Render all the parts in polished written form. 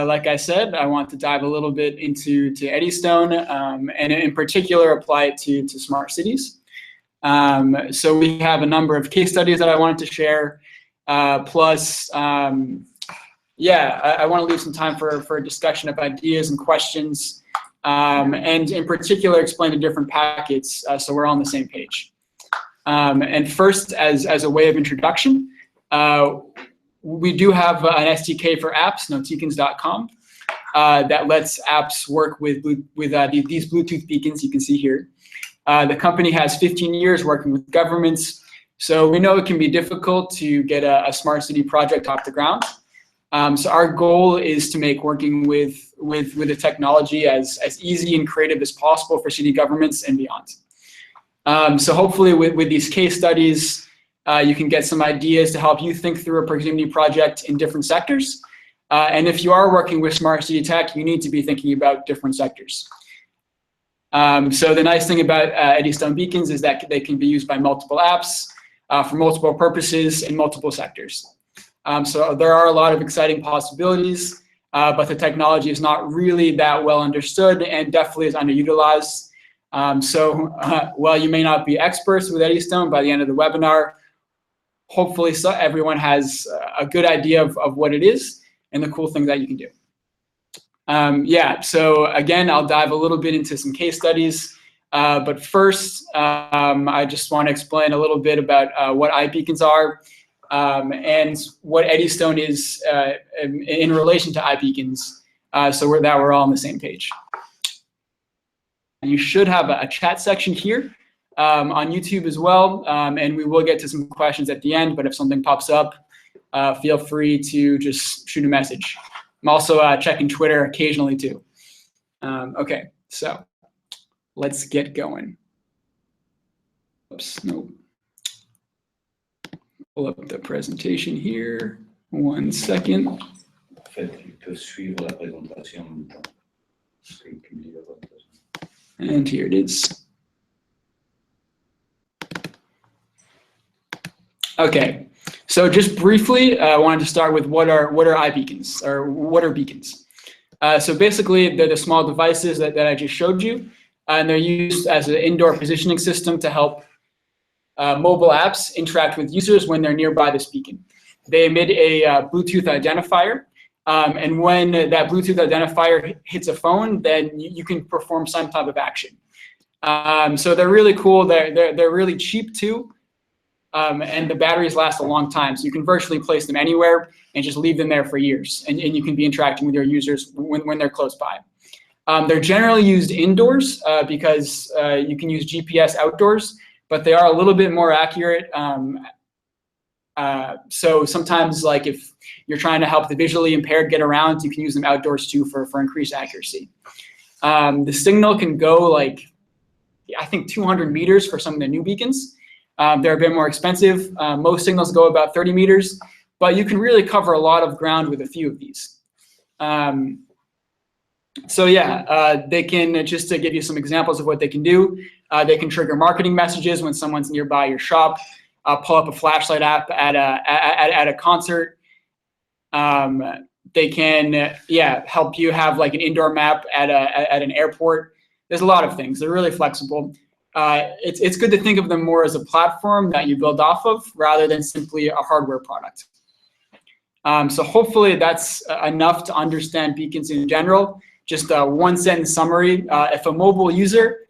like I said, I want to dive a little bit into Eddystone, and in particular apply it to smart cities. So we have a number of case studies that I wanted to share, plus, yeah, I want to leave some time for a discussion of ideas and questions, and in particular explain the different packets so we're all on the same page. And first, as a way of introduction, we do have an SDK for apps, noteekins.com, that lets apps work with these Bluetooth beacons you can see here. The company has 15 years working with governments, so we know it can be difficult to get a smart city project off the ground. So our goal is to make working with the technology as easy and creative as possible for city governments and beyond. So hopefully with these case studies, you can get some ideas to help you think through a proximity project in different sectors. And if you are working with smart city tech, you need to be thinking about different sectors. So the nice thing about Eddystone beacons is that they can be used by multiple apps for multiple purposes in multiple sectors. So there are a lot of exciting possibilities, but the technology is not really that well understood and definitely is underutilized. So while you may not be experts with Eddystone, by the end of the webinar, hopefully everyone has a good idea of what it is and the cool things that you can do. Yeah, so again, I'll dive a little bit into some case studies. But first, I just want to explain a little bit about what iBeacons are. And what Eddystone is in relation to iBeacons, so we're all on the same page. And you should have a chat section here on YouTube as well, and we will get to some questions at the end, but if something pops up, feel free to just shoot a message. I'm also checking Twitter occasionally too. Okay, so let's get going. Oops, nope. Pull up the presentation here. 1 second. And here it is. Okay, so just briefly, I wanted to start with what are iBeacons, or what are beacons? So basically, they're the small devices that I just showed you, and they're used as an indoor positioning system to help mobile apps interact with users when they're nearby this beacon. They emit a Bluetooth identifier, and when that Bluetooth identifier hits a phone, then you can perform some type of action. So they're really cool. They're really cheap too, and the batteries last a long time. So you can virtually place them anywhere and just leave them there for years, and you can be interacting with your users when they're close by. They're generally used indoors because you can use GPS outdoors, but they are a little bit more accurate. So sometimes, like if you're trying to help the visually impaired get around, you can use them outdoors too for increased accuracy. The signal can go like, I think 200 meters for some of the new beacons. They're a bit more expensive. Most signals go about 30 meters, but you can really cover a lot of ground with a few of these. So yeah, they can, just to give you some examples of what they can do, they can trigger marketing messages when someone's nearby your shop, pull up a flashlight app at a concert. They can, yeah, help you have like an indoor map at an airport. There's a lot of things. They're really flexible. It's good to think of them more as a platform that you build off of rather than simply a hardware product. So hopefully that's enough to understand beacons in general. Just a 1-sentence summary. If a mobile user,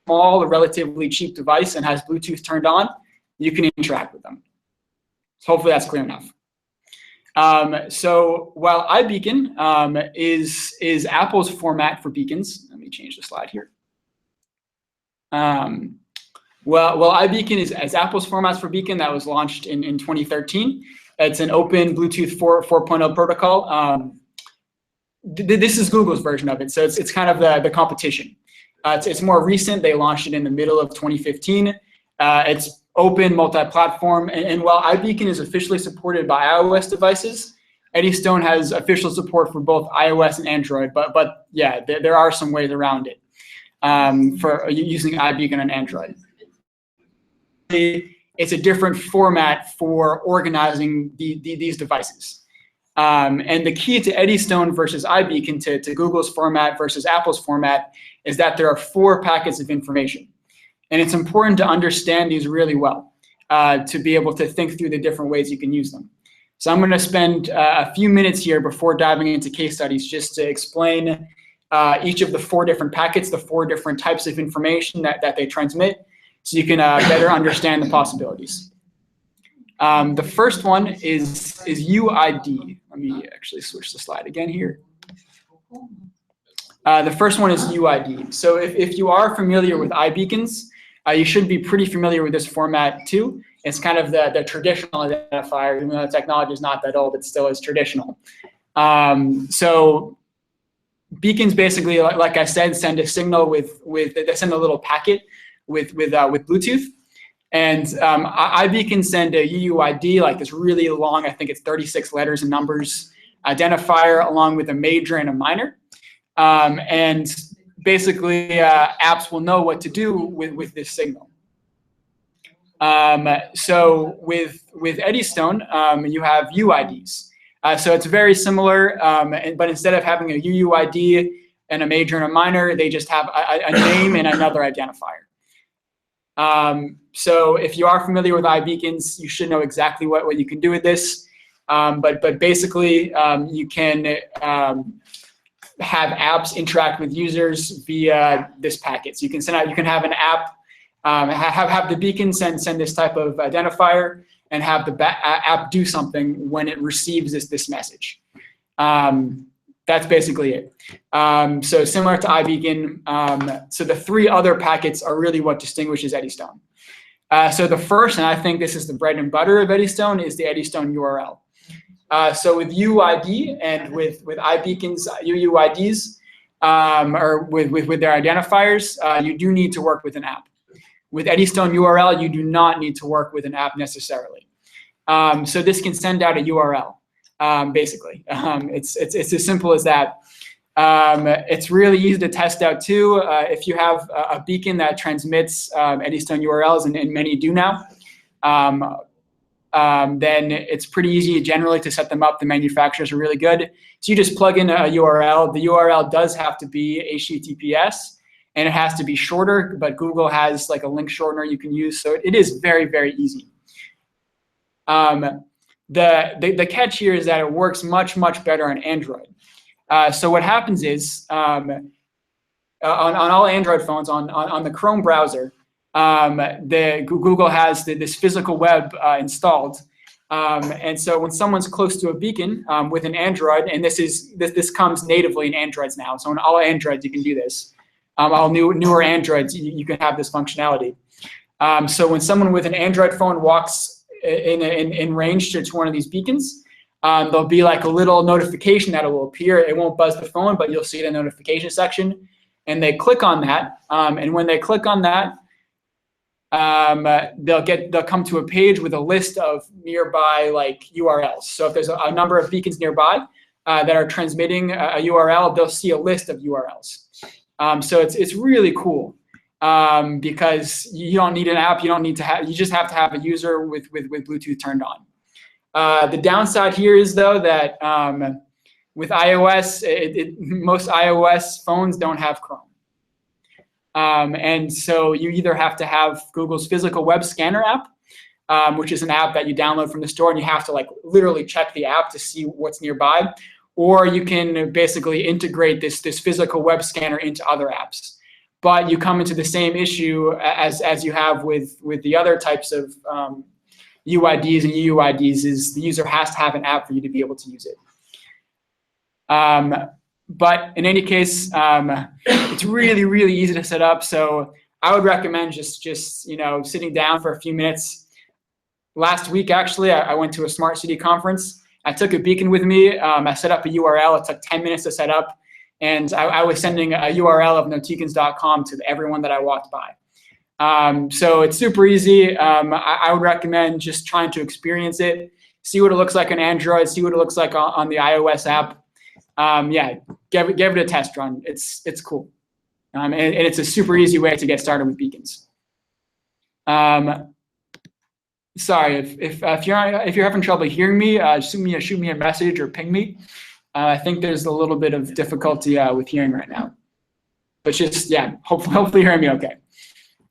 small, relatively cheap device and has Bluetooth turned on, you can interact with them. So hopefully that's clear enough. So while iBeacon is Apple's format for beacons, let me change the slide here. Well, iBeacon is Apple's formats for beacon that was launched in 2013. It's an open Bluetooth 4.0 protocol. This is Google's version of it, so it's kind of the competition. It's more recent. They launched it in the middle of 2015. It's open, multi-platform, and while iBeacon is officially supported by iOS devices, Eddystone has official support for both iOS and Android, but yeah, there are some ways around it for using iBeacon on Android. It's a different format for organizing these devices. And the key to Eddystone versus iBeacon, to Google's format versus Apple's format, is that there are 4 packets of information. And it's important to understand these really well to be able to think through the different ways you can use them. So I'm going to spend a few minutes here before diving into case studies just to explain each of the 4 different packets, the 4 different types of information that they transmit, so you can better understand the possibilities. The first one is UID. Let me actually switch the slide again here. The first one is UID. So if you are familiar with iBeacons, you should be pretty familiar with this format too. It's kind of the traditional identifier, even though the technology is not that old, it still is traditional. So beacons basically, like I said, send a signal they send a little packet with Bluetooth. And iBeacons send a UUID, like this really long, I think it's 36 letters and numbers identifier, along with a major and a minor. And basically, apps will know what to do with this signal. So with Eddystone, you have UIDs. So it's very similar, but instead of having a UUID and a major and a minor, they just have a name and another identifier. So if you are familiar with iBeacons, you should know exactly what you can do with this. But basically, you can have apps interact with users via this packet. So you can have an app, have the beacon send this type of identifier, and have the app do something when it receives this message. That's basically it. So similar to iBeacon, so the 3 other packets are really what distinguishes Eddystone. So the first, and I think this is the bread and butter of Eddystone, is the Eddystone URL. So with UID and with iBeacon's UUIDs, or with their identifiers, you do need to work with an app. With Eddystone URL, you do not need to work with an app necessarily. So this can send out a URL. Basically, it's as simple as that. It's really easy to test out too. If you have a beacon that transmits Eddystone URLs, and many do now, then it's pretty easy generally to set them up. The manufacturers are really good. So you just plug in a URL. The URL does have to be HTTPS, and it has to be shorter, but Google has like a link shortener you can use. So it is very, very easy. The catch here is that it works much, much better on Android. So what happens is on all Android phones, on the Chrome browser, Google has this physical web installed. And so when someone's close to a beacon with an Android, and this comes natively in Androids now. So on all Androids, you can do this. All newer Androids, you can have this functionality. So when someone with an Android phone walks in range to one of these beacons, there'll be like a little notification that will appear. It won't buzz the phone, but you'll see it in the notification section. And they click on that. And when they click on that, they'll come to a page with a list of nearby like URLs. So if there's a number of beacons nearby that are transmitting a URL, they'll see a list of URLs. So it's really cool. Because you don't need an app, you just have to have a user with Bluetooth turned on. The downside here is though that with iOS, most iOS phones don't have Chrome. And so you either have to have Google's physical web scanner app, which is an app that you download from the store and you have to like literally check the app to see what's nearby, or you can basically integrate this physical web scanner into other apps. But you come into the same issue as you have with the other types of UIDs and UUIDs, is the user has to have an app for you to be able to use it. But in any case, it's really, really easy to set up. So I would recommend just sitting down for a few minutes. Last week, actually, I went to a Smart City conference. I took a beacon with me. I set up a URL. It took 10 minutes to set up. And I was sending a URL of notikins.com to everyone that I walked by. So it's super easy. I would recommend just trying to experience it, see what it looks like on Android, see what it looks like on the iOS app. Yeah, give it a test run. It's cool. And it's a super easy way to get started with beacons. Sorry, if you're having trouble hearing me, shoot me a message or ping me. I think there's a little bit of difficulty with hearing right now, but just yeah, hopefully you're hearing me okay.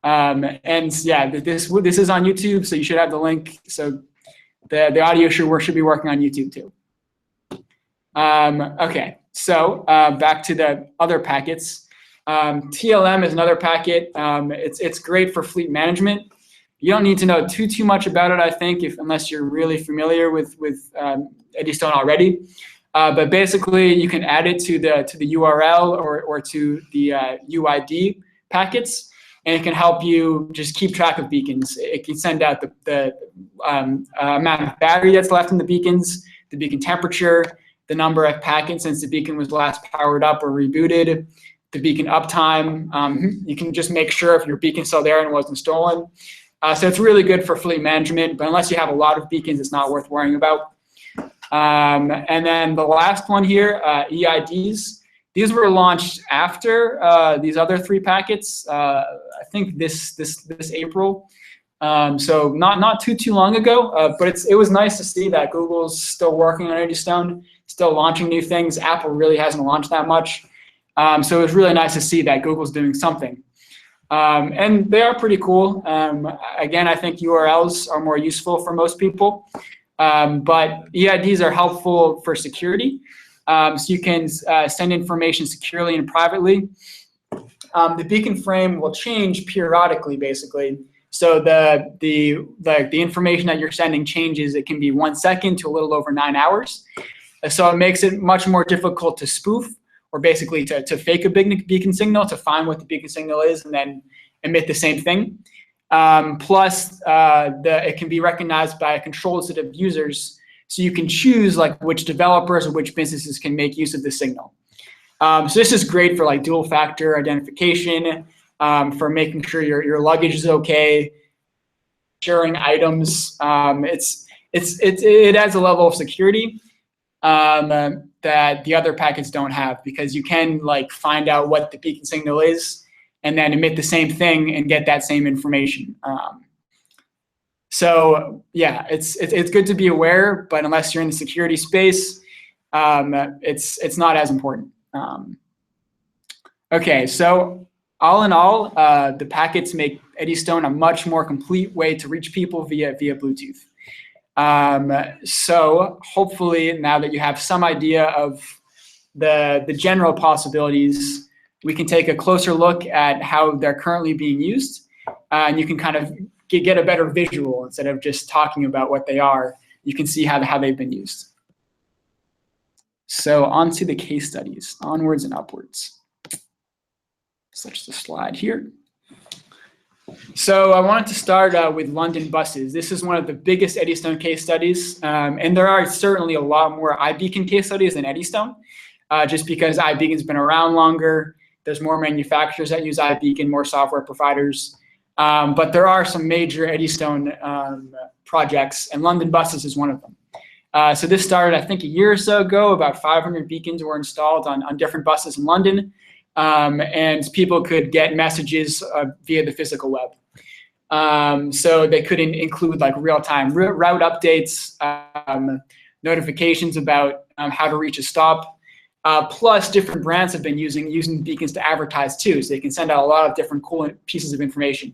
And yeah, this is on YouTube, so you should have the link. So the audio should be working on YouTube too. Okay, so back to the other packets. TLM is another packet. It's great for fleet management. You don't need to know too much about it, I think, unless you're really familiar with Eddystone already. But basically, you can add it to the URL or to the UID packets, and it can help you just keep track of beacons. It can send out the amount of battery that's left in the beacons, the beacon temperature, the number of packets since the beacon was last powered up or rebooted, the beacon uptime. You can just make sure if your beacon's still there and wasn't stolen. So it's really good for fleet management, but unless you have a lot of beacons, it's not worth worrying about. And then the last one here, EIDs. These were launched after these other three packets. I think this April. So not too long ago, but it was nice to see that Google's still working on Eddystone, still launching new things. Apple really hasn't launched that much. So it was really nice to see that Google's doing something. And they are pretty cool. Again, I think URLs are more useful for most people, but EIDs are helpful for security. So you can send information securely and privately. The beacon frame will change periodically, basically. So the information that you're sending changes. It can be 1 second to a little over 9 hours. So it makes it much more difficult to spoof, or basically to fake a beacon signal, to find what the beacon signal is and then emit the same thing. Plus, it can be recognized by a controlled set of users, so you can choose like which developers or which businesses can make use of the signal. So this is great for like dual factor identification, for making sure your luggage is okay, sharing items. It adds a level of security that the other packets don't have, because you can like find out what the beacon signal is and then emit the same thing and get that same information. So yeah, it's good to be aware, but unless you're in the security space, it's not as important. Okay, so all in all, the packets make Eddystone a much more complete way to reach people via Bluetooth. So hopefully now that you have some idea of the general possibilities, we can take a closer look at how they're currently being used, and you can kind of get a better visual instead of just talking about what they are. You can see how they've been used. So on to the case studies, onwards and upwards. Such the slide here. So I wanted to start with London buses. This is one of the biggest Eddystone case studies, and there are certainly a lot more iBeacon case studies than Eddystone, just because iBeacon's been around longer. There's more manufacturers that use iBeacon, more software providers, but there are some major Eddystone projects, and London buses is one of them. So this started, I think, a year or so ago. About 500 beacons were installed on different buses in London. And people could get messages via the physical web. So they could include like real-time route updates, notifications about how to reach a stop. Plus, different brands have been using beacons to advertise too, so they can send out a lot of different cool pieces of information.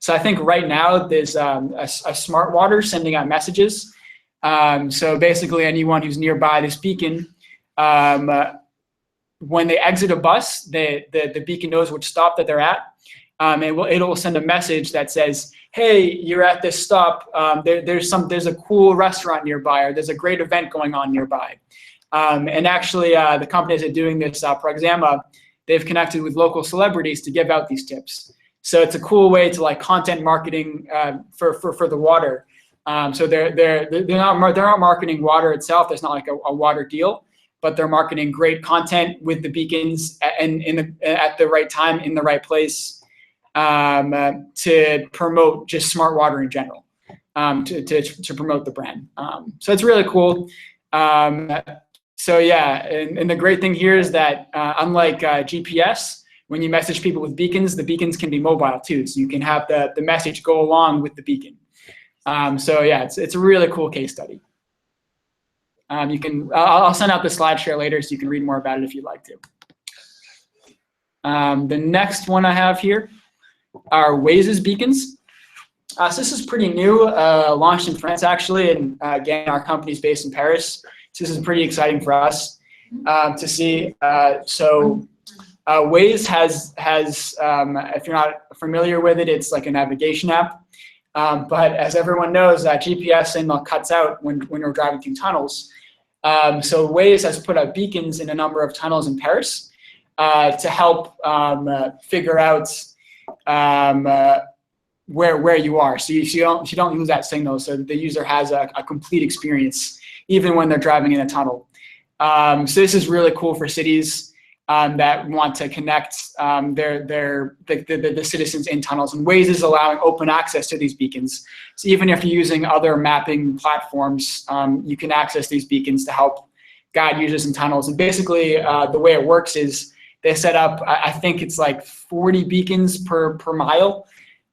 So I think right now there's a smart water sending out messages. So basically, anyone who's nearby this beacon, when they exit a bus, the beacon knows which stop that they're at. It'll send a message that says, "Hey, you're at this stop. There's a cool restaurant nearby, or there's a great event going on nearby." And actually, the companies that are doing this, Proxima, they've connected with local celebrities to give out these tips. So it's a cool way to like content marketing for the water. So they're not marketing water itself. There's not like a water deal, but they're marketing great content with the beacons at the right time, in the right place, to promote just smart water in general, to promote the brand. So it's really cool. So yeah, and the great thing here is that unlike GPS, when you message people with beacons, the beacons can be mobile too. So you can have the message go along with the beacon. So yeah, it's a really cool case study. I'll send out the slide share later so you can read more about it if you'd like to. The next one I have here are Waze's beacons. So this is pretty new, launched in France actually, and again, our company's based in Paris. So this is pretty exciting for us to see. Waze has if you're not familiar with it, it's like a navigation app. But as everyone knows, GPS signal cuts out when we're driving through tunnels. So Waze has put up beacons in a number of tunnels in Paris to help figure out where you are, so you don't lose that signal, so the user has a complete experience even when they're driving in a tunnel. So this is really cool for cities that want to connect the citizens in tunnels, and Waze is allowing open access to these beacons. So even if you're using other mapping platforms, you can access these beacons to help guide users in tunnels. And basically, the way it works is they set up, I think it's like 40 beacons per mile.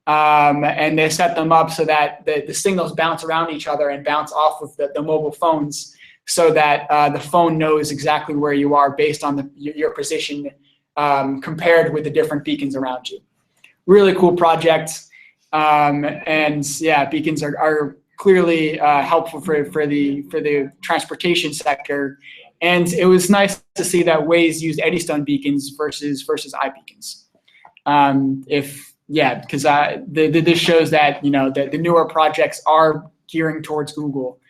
And they set them up so that the signals bounce around each other and bounce off of the mobile phones, so that the phone knows exactly where you are based on your position compared with the different beacons around you. Really cool project. And yeah, beacons are clearly helpful for the transportation sector. And it was nice to see that Waze used Eddystone beacons versus iBeacons. Yeah, because this shows that that the newer projects are gearing towards Google.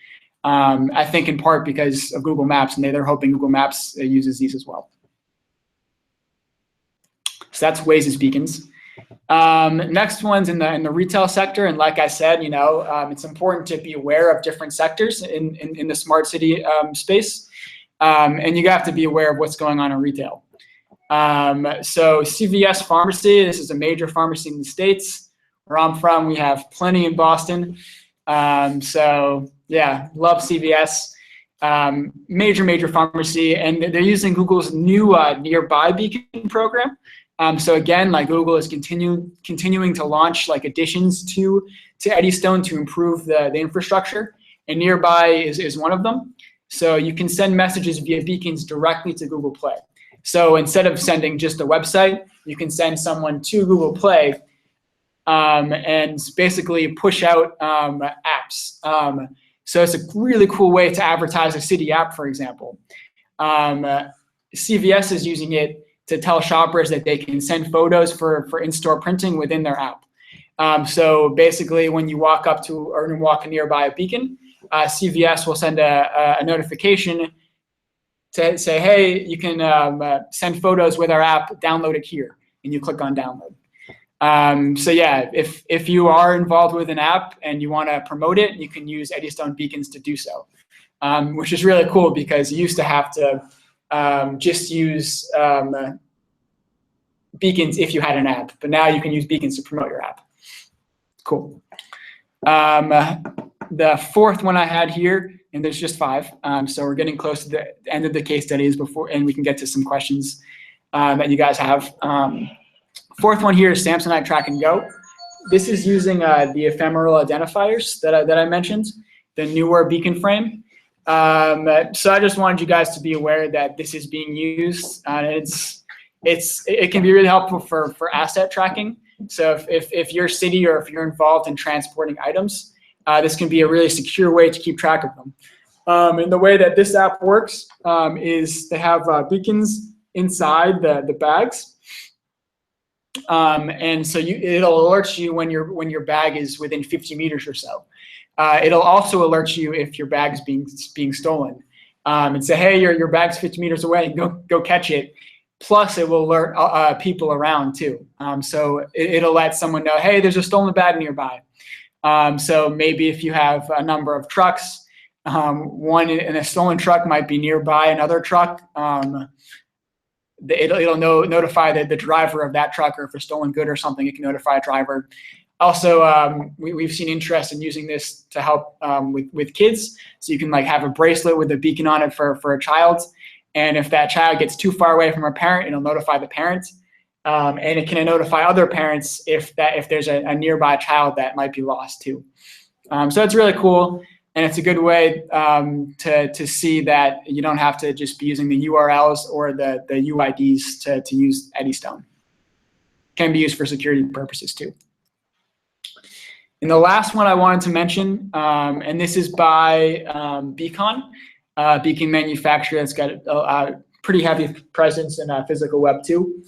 I think in part because of Google Maps, and they're hoping Google Maps uses these as well. So that's Waze's beacons. Next one's in the retail sector, and like I said, it's important to be aware of different sectors in the smart city space, and you have to be aware of what's going on in retail. So CVS Pharmacy, this is a major pharmacy in the States. Where I'm from, we have plenty in Boston. So yeah, love CVS. Major pharmacy, and they're using Google's new nearby beacon program. So again, like Google is continuing to launch like additions to Eddystone to improve the infrastructure, and nearby is one of them. So you can send messages via beacons directly to Google Play. So instead of sending just a website, you can send someone to Google Play and basically push out apps. So it's a really cool way to advertise a city app, for example. CVS is using it to tell shoppers that they can send photos for in-store printing within their app. So basically, when you walk up to or walk nearby a beacon, CVS will send a notification to say, hey, you can send photos with our app, download it here, and you click on download. So yeah, if you are involved with an app and you want to promote it, you can use Eddystone beacons to do so, which is really cool because you used to have to just use beacons if you had an app, but now you can use beacons to promote your app. Cool. The fourth one I had here, and there's just 5, so we're getting close to the end of the case studies and we can get to some questions that you guys have. Fourth one here is Samsonite Track and Go. This is using the ephemeral identifiers that I mentioned, the newer beacon frame. So I just wanted you guys to be aware that this is being used. It can be really helpful for asset tracking. So if your city or if you're involved in transporting items, this can be a really secure way to keep track of them. And the way that this app works is they have beacons inside the bags. And so it'll alert you when your bag is within 50 meters or so. It'll also alert you if your bag is being stolen, and say, hey, your bag's 50 meters away, go catch it. Plus, it will alert people around too. So it'll let someone know, hey, there's a stolen bag nearby. So maybe if you have a number of trucks, one in a stolen truck might be nearby another truck. It'll notify the driver of that truck, or if a stolen good or something, it can notify a driver. Also, we've seen interest in using this to help with kids. So you can like have a bracelet with a beacon on it for a child. And if that child gets too far away from a parent, it'll notify the parent. And it can notify other parents if there's a nearby child that might be lost too. So it's really cool, and it's a good way to see that you don't have to just be using the URLs or the UIDs to use Eddystone. Can be used for security purposes too. And the last one I wanted to mention, and this is by Beacon, beacon manufacturer that's got a pretty heavy presence in physical web too.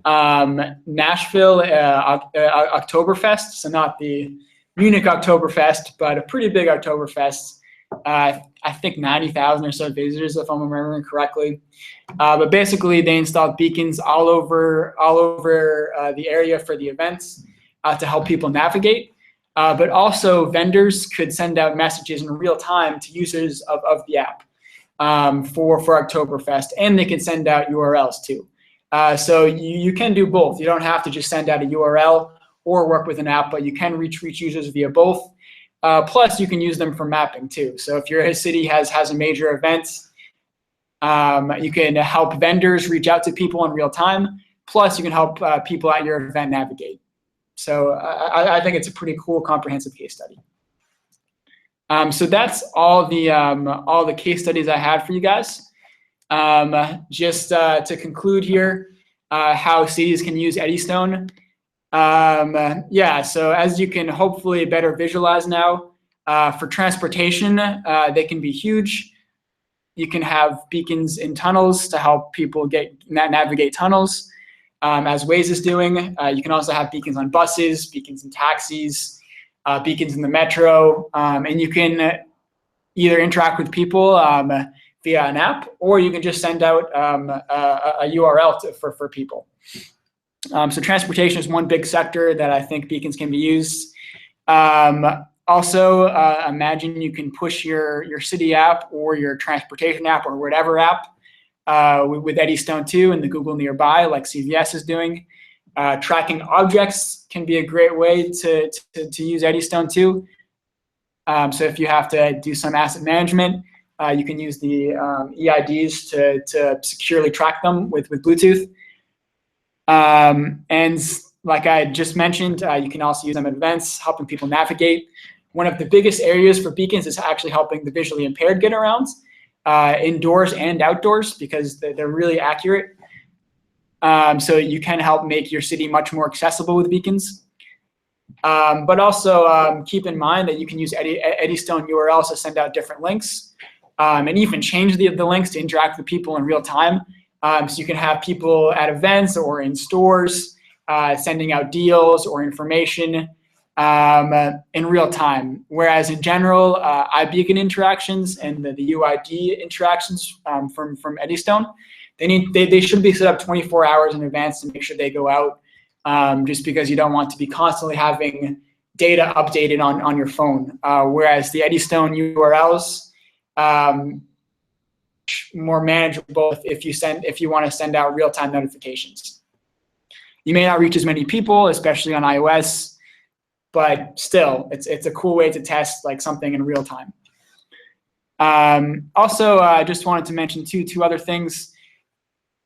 Nashville Oktoberfest, so not the Munich Oktoberfest, but a pretty big Oktoberfest. I think 90,000 or so visitors, if I'm remembering correctly. But basically, they installed beacons all over the area for the events to help people navigate. But also, vendors could send out messages in real time to users of the app for Oktoberfest, and they can send out URLs too. So you can do both. You don't have to just send out a URL or work with an app, but you can reach users via both. Plus, you can use them for mapping too. So if your city has a major event, you can help vendors reach out to people in real time. Plus, you can help people at your event navigate. So I think it's a pretty cool, comprehensive case study. So that's all the case studies I had for you guys. Just to conclude here, how cities can use Eddystone. Yeah, so as you can hopefully better visualize now, for transportation, they can be huge. You can have beacons in tunnels to help people navigate tunnels, as Waze is doing. You can also have beacons on buses, beacons in taxis, beacons in the metro, and you can either interact with people via an app, or you can just send out a URL for people. So transportation is one big sector that I think beacons can be used. Also, imagine you can push your city app or your transportation app or whatever app with Eddystone 2 and the Google Nearby, like CVS is doing. Tracking objects can be a great way to use Eddystone 2. So if you have to do some asset management, you can use the EIDs to securely track them with Bluetooth. And like I just mentioned, you can also use them at events, helping people navigate. One of the biggest areas for beacons is actually helping the visually impaired get around, indoors and outdoors, because they're really accurate. So you can help make your city much more accessible with beacons. But also keep in mind that you can use Eddystone URLs to send out different links, and even change the links to interact with people in real time. So you can have people at events or in stores sending out deals or information in real time. Whereas in general, iBeacon interactions and the UID interactions from Eddystone, they should be set up 24 hours in advance to make sure they go out, just because you don't want to be constantly having data updated on your phone. Whereas the Eddystone URLs, more manageable if you want to send out real-time notifications. You may not reach as many people, especially on iOS, but still, it's a cool way to test like something in real time. Also, I just wanted to mention two other things.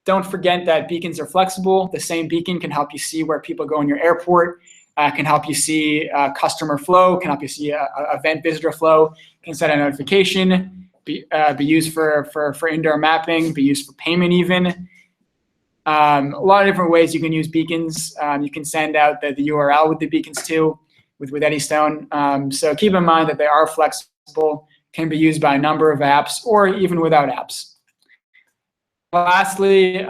Don't forget that beacons are flexible. The same beacon can help you see where people go in your airport, can help you see customer flow, can help you see event visitor flow, can set a notification, be used for indoor mapping, be used for payment even. A lot of different ways you can use beacons. You can send out the URL with the beacons too, with Eddystone. So keep in mind that they are flexible, can be used by a number of apps or even without apps. Lastly,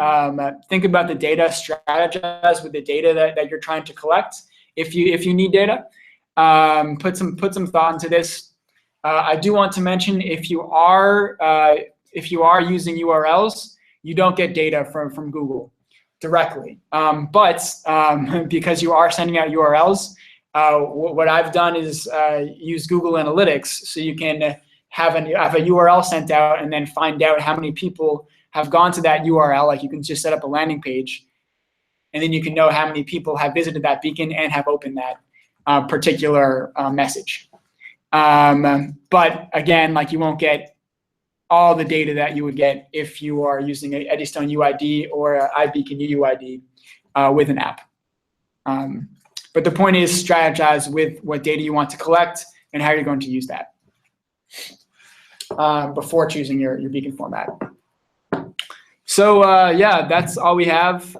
think about the data, strategize with the data that you're trying to collect. If you need data, put some thought into this. I do want to mention if you are using URLs, you don't get data from Google directly. But because you are sending out URLs, what I've done is use Google Analytics, so you can have a URL sent out and then find out how many people have gone to that URL. Like you can just set up a landing page, and then you can know how many people have visited that beacon and have opened that particular message. But again, like you won't get all the data that you would get if you are using an Eddystone UID or an iBeacon UID with an app. But the point is strategize with what data you want to collect, and how you're going to use that before choosing your beacon format. So yeah, that's all we have.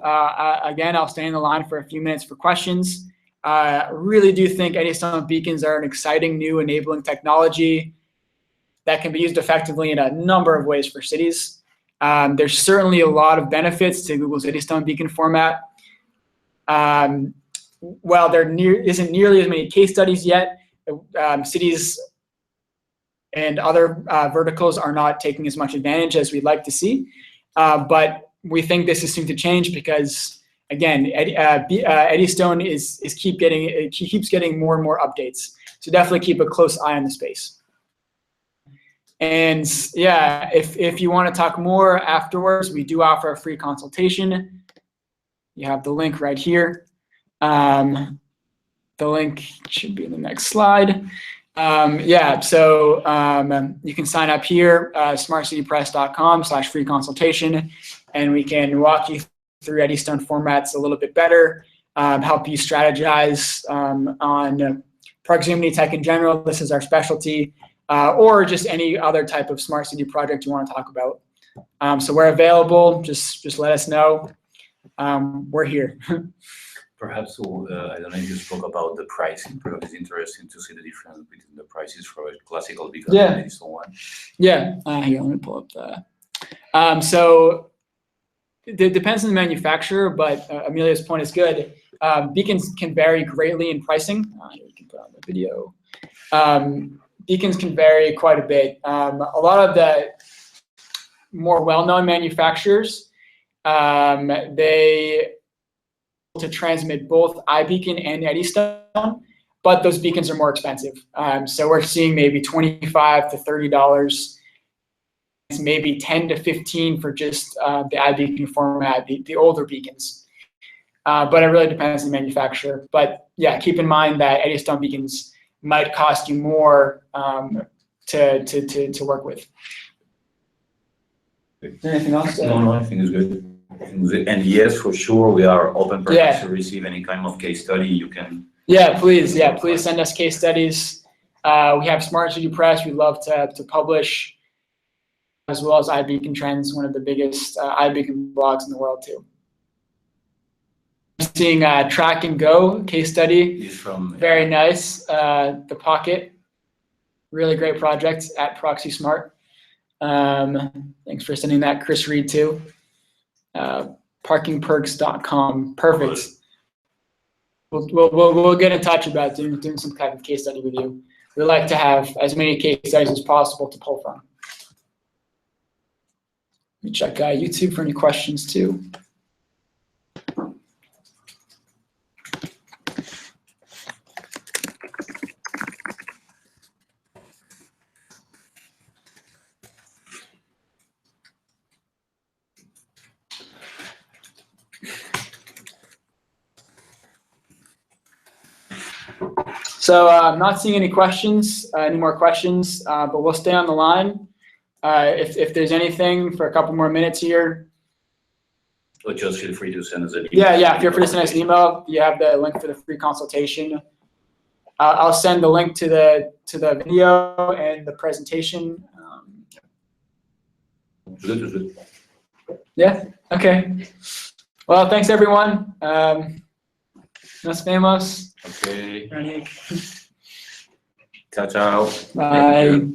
Again, I'll stay in the line for a few minutes for questions. Really do think Eddystone beacons are an exciting new enabling technology that can be used effectively in a number of ways for cities. There's certainly a lot of benefits to Google's Eddystone beacon format. While there isn't nearly as many case studies yet, cities and other verticals are not taking as much advantage as we'd like to see. But we think this is soon to change because, again, Eddystone keeps getting more and more updates. So definitely keep a close eye on the space. And yeah, if you want to talk more afterwards, we do offer a free consultation. You have the link right here. The link should be in the next slide. Yeah, so you can sign up here, smartcitypress.com/free consultation, and we can walk you through Eddystone formats a little bit better, help you strategize on proximity tech in general. This is our specialty, or just any other type of smart city project you want to talk about. So we're available. Just let us know. We're here. Perhaps, I don't know if you spoke about the pricing. Perhaps it's interesting to see the difference between the prices for a classical beacon and Eddystone one. Yeah, here, let me pull up the. So it depends on the manufacturer, but Amelia's point is good. Beacons can vary greatly in pricing. Here we can put on the video. Beacons can vary quite a bit. A lot of the more well-known manufacturers, they to transmit both iBeacon and Eddystone, but those beacons are more expensive. So we're seeing maybe $25 to $30, maybe 10 to 15 for just the iBeacon format, the older beacons. But it really depends on the manufacturer. But yeah, keep in mind that Eddystone beacons might cost you more to work with. Anything else? No, I think it's good. And yes, for sure, we are open perhaps to receive any kind of case study. You can. Yeah, please send us case studies. We have Smart City Press. We love to publish, as well as iBeacon Trends, one of the biggest iBeacon blogs in the world too. I'm seeing Track and Go case study. Very nice. The Pocket, really great project at Proxy Smart. Thanks for sending that, Chris Reed too. Parkingperks.com. Perfect. We'll get in touch about doing some kind of case study with you. We like to have as many case studies as possible to pull from. Let me check YouTube for any questions too. So I'm not seeing any questions, any more questions, but we'll stay on the line. If there's anything for a couple more minutes here. Or just feel free to send us an email. Yeah, feel free to send us an email. You have the link for the free consultation. I'll send the link to the video and the presentation. Good. Yeah, okay. Well, thanks everyone. Nos vemos. Okay. Ciao, ciao. Bye.